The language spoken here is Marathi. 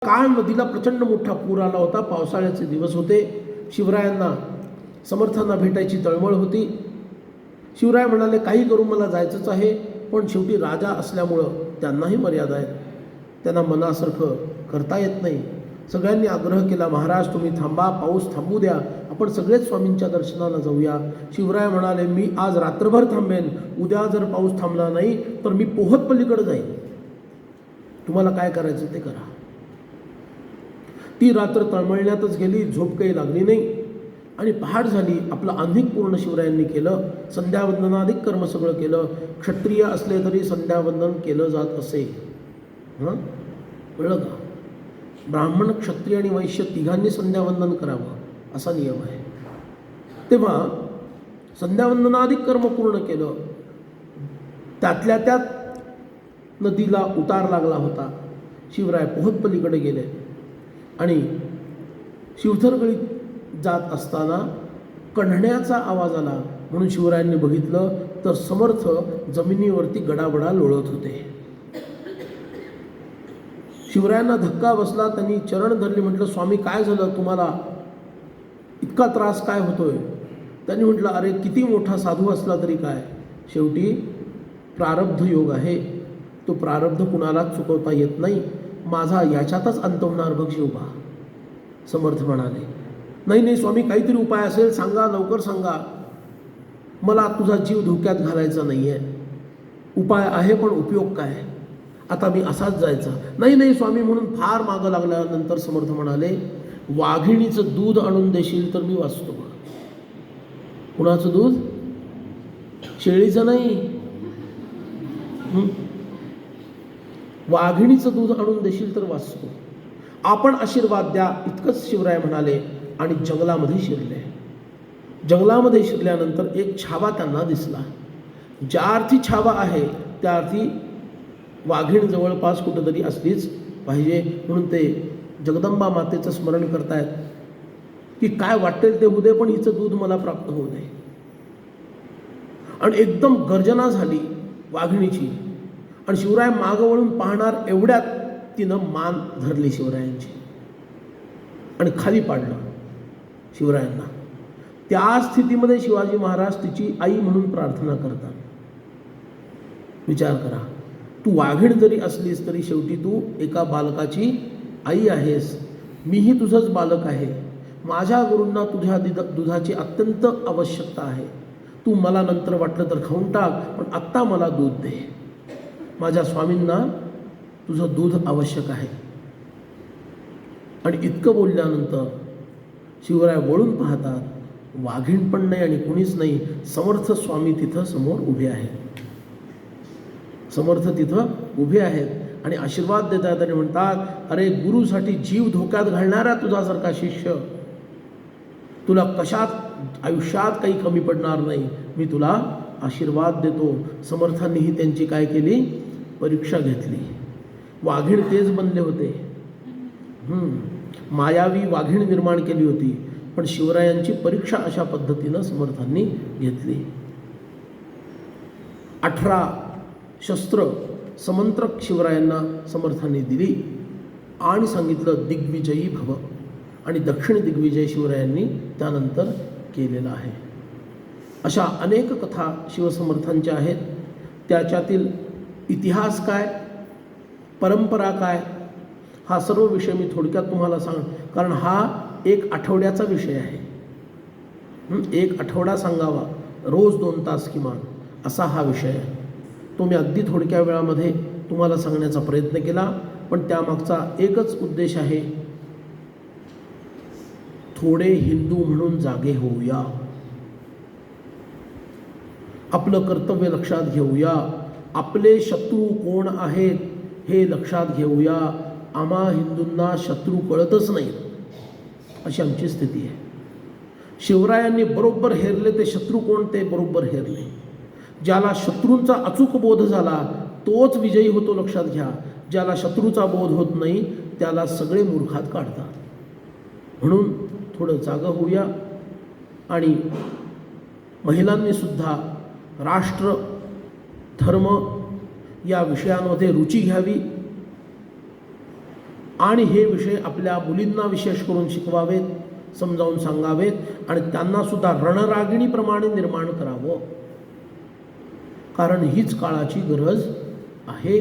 काळ नदीला प्रचंड मोठा पूर आला होता. पावसाळ्याचे दिवस होते. शिवरायांना समर्थांना भेटायची तळमळ होती. शिवराय म्हणाले, काही करून मला जायचंच आहे, पण शेवटी राजा असल्यामुळं त्यांनाही मर्यादा आहेत. त्यांना मनासारखं करता येत नाही. सगळ्यांनी आग्रह केला, महाराज तुम्ही थांबा, पाऊस थांबू द्या, आपण सगळेच स्वामींच्या दर्शनाला जाऊया. शिवराय म्हणाले, मी आज रात्रभर थांबेन, उद्या जर पाऊस थांबला नाही तर मी पोहत पलीकडे जाईन, तुम्हाला काय करायचं ते करा. ती रात्र तळमळण्यातच गेली. झोप काही लागली नाही आणि पहाट झाली. आपलं आन्हिक पूर्ण शिवरायांनी केलं. संध्यावंदनाधिक कर्म सगळं केलं. क्षत्रिय असले तरी संध्यावंदन केलं जात असे. कळलं का? ब्राह्मण, क्षत्रिय आणि वैश्य तिघांनी संध्यावंदन करावं असा नियम आहे. तेव्हा संध्यावंदनाधिक कर्म पूर्ण केलं. त्यातल्या त्यात नदीला उतार लागला होता. शिवराय पोहत पलीकडे गेले आणि शिवथरगळीत जात असताना कण्हण्याचा आवाज आला. म्हणून शिवरायांनी बघितलं तर समर्थ जमिनीवरती गडाबडा लोळत होते. शिवरायांना धक्का बसला. त्यांनी चरण धरली. म्हटलं, स्वामी काय झालं, तुम्हाला इतका त्रास काय होतोय? त्यांनी म्हटलं, अरे किती मोठा साधू असला तरी काय, शेवटी प्रारब्ध योग आहे. तो प्रारब्ध कुणालाच चुकवता येत नाही. माझा याच्यातच अंत होणार बघ शिवबा. समर्थ म्हणाले, नाही नाही स्वामी, काहीतरी उपाय असेल सांगा, लवकर सांगा. मला तुझा जीव धोक्यात घालायचा नाही आहे. उपाय आहे पण उपयोग काय? आता मी असाच जायचा? नाही नाही स्वामी, म्हणून फार मागं लागल्यानंतर समर्थ म्हणाले, वाघिणीचं दूध आणून देशील तर मी वाचतो. कुणाचं दूध? शेळीचं नाही, वाघिणीचं दूध आणून देशील तर वाचतो. आपण आशीर्वाद द्या, इतकंच शिवराय म्हणाले आणि जंगलामध्ये शिरले. जंगलामध्ये शिरल्यानंतर एक छावा त्यांना दिसला. ज्या अर्थी छावा आहे त्या अर्थी वाघीण जवळपास कुठंतरी असलीच पाहिजे. म्हणून ते जगदंबा मातेचं स्मरण करतायत की काय वाटेल ते होऊ दे, पण हिचं दूध मला प्राप्त होऊ दे. आणि एकदम गर्जना झाली वाघिणीची आणि शिवराय मागं वळून पाहणार एवढ्यात तिनं मान धरली शिवरायांची आणि खाली पाडलं शिवरायांना. त्या स्थितीमध्ये शिवाजी महाराज तिची आई म्हणून प्रार्थना करतात. विचार करा, तू वाघीण जरी असलीस तरी शेवटी तू एका बालकाची आई आहेस. मीही तुझंच बालक आहे. माझ्या गुरूंना तुझ्या दुधाची अत्यंत आवश्यकता आहे. तू मला नंतर वाटलं तर खाऊन टाक, पण आत्ता मला दूध दे. माझ्या स्वामींना तुझं दूध आवश्यक आहे. आणि इतकं बोलल्यानंतर शिवराय वळून पाहतात, वाघीण पण नाही आणि कुणीच नाही. समर्थ स्वामी तिथं समोर उभे आहेत. समर्थ तिथं उभे आहेत आणि आशीर्वाद देतात आणि म्हणतात, अरे गुरुसाठी जीव धोक्यात घालणारा तुझ्यासारखा शिष्य, तुला कशात आयुष्यात काही कमी पडणार नाही, मी तुला आशीर्वाद देतो. समर्थांनीही त्यांची काय केली? परीक्षा घेतली. वाघीण तेच बनले होते. मायावी वाघीण निर्माण केली होती, पण शिवरायांची परीक्षा अशा पद्धतीनं समर्थांनी घेतली. 18 शस्त्र समंत्रक शिवरायांना समर्थांनी दिली आणि सांगितलं, दिग्विजयी भव. आणि दक्षिण दिग्विजय शिवरायांनी त्यानंतर केलेला आहे. अशा अनेक कथा शिवसमर्थांच्या आहेत. त्याच्यातील इतिहास काय, परंपरा काय, हा सर्व विषय मी थोडक्यात तुम्हाला कारण हा एक आठवड्याचा विषय आहे. एक आठवडा सांगावा, रोज 2 तास किमान, असा हा विषय आहे. तो मी अगदी थोडक्या वेळामध्ये तुम्हाला सांगण्याचा प्रयत्न केला, पण त्यामागचा एकच उद्देश आहे, थोडे हिंदू म्हणून जागे होऊया, आपलं कर्तव्य लक्षात घेऊया, आपले शत्रू कोण आहेत हे लक्षात घेऊया. आम्हा हिंदूंना शत्रू कळतच नाही, अशी आमची स्थिती आहे. शिवरायांनी बरोबर हेरले ते शत्रू कोण, ते बरोबर हेरले. ज्याला शत्रूंचा अचूक बोध झाला तोच विजयी होतो, लक्षात घ्या. ज्याला शत्रूचा बोध होत नाही त्याला सगळे मूर्खात काढतात. म्हणून थोडं जागं होऊया आणि महिलांनी सुद्धा राष्ट्र धर्म या विषयांमध्ये रुची घ्यावी. आणि हे विषय आपल्या मुलींना विशेष करून शिकवावेत, समजावून सांगावेत आणि त्यांना सुद्धा रणरागिणीप्रमाणे निर्माण करावं, कारण हीच काळाची गरज आहे.